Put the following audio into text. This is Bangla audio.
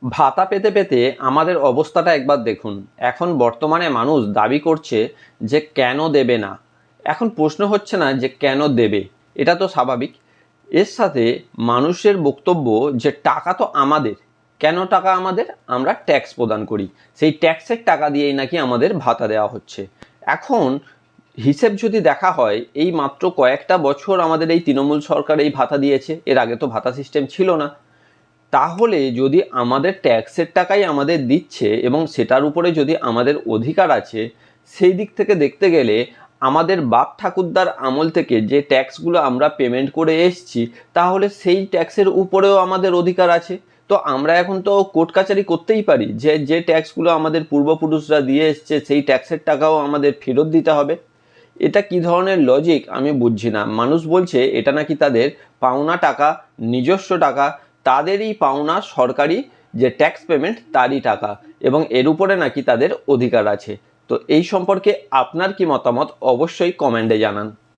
ভাতা পেতে পেতে আমাদের অবস্থাটা একবার দেখুন। এখন বর্তমানে মানুষ দাবি করছে যে কেন দেবে না। এখন প্রশ্ন হচ্ছে না যে কেন দেবে, এটা তো স্বাভাবিক। এর সাথে মানুষের বক্তব্য যে টাকা তো আমাদের, কেন টাকা আমাদের? আমরা ট্যাক্স প্রদান করি, সেই ট্যাক্সের টাকা দিয়েই নাকি আমাদের ভাতা দেওয়া হচ্ছে। এখন হিসেব যদি দেখা হয়, এই মাত্র কয়েকটা বছর আমাদের এই তৃণমূল সরকার এই ভাতা দিয়েছে, এর আগে তো ভাতা সিস্টেম ছিল না। তাহলে যদি আমাদের ট্যাক্সের টাকাই আমাদের দিচ্ছে এবং সেটার উপরে যদি আমাদের অধিকার আছে, সেই দিক থেকে দেখতে গেলে আমাদের বাপ ঠাকুরদার আমল থেকে যে ট্যাক্সগুলো আমরা পেমেন্ট করে এসছি, তাহলে সেই ট্যাক্সের উপরেও আমাদের অধিকার আছে। তো আমরা এখন তো কোর্ট কাচারি করতেই পারি যে যে ট্যাক্সগুলো আমাদের পূর্বপুরুষরা দিয়ে এসছে সেই ট্যাক্সের টাকাও আমাদের ফেরত দিতে হবে। এটা কি ধরনের লজিক আমি বুঝছি না। মানুষ বলছে এটা নাকি তাদের পাওনা টাকা, নিজস্ব টাকা, তাদেরই পাওনা সরকারি যে ট্যাক্স পেমেন্ট তারই টাকা, এবং এর উপরে নাকি তাদের অধিকার আছে। তো এই সম্পর্কে আপনার কি মতামত অবশ্যই কমেন্টে জানান।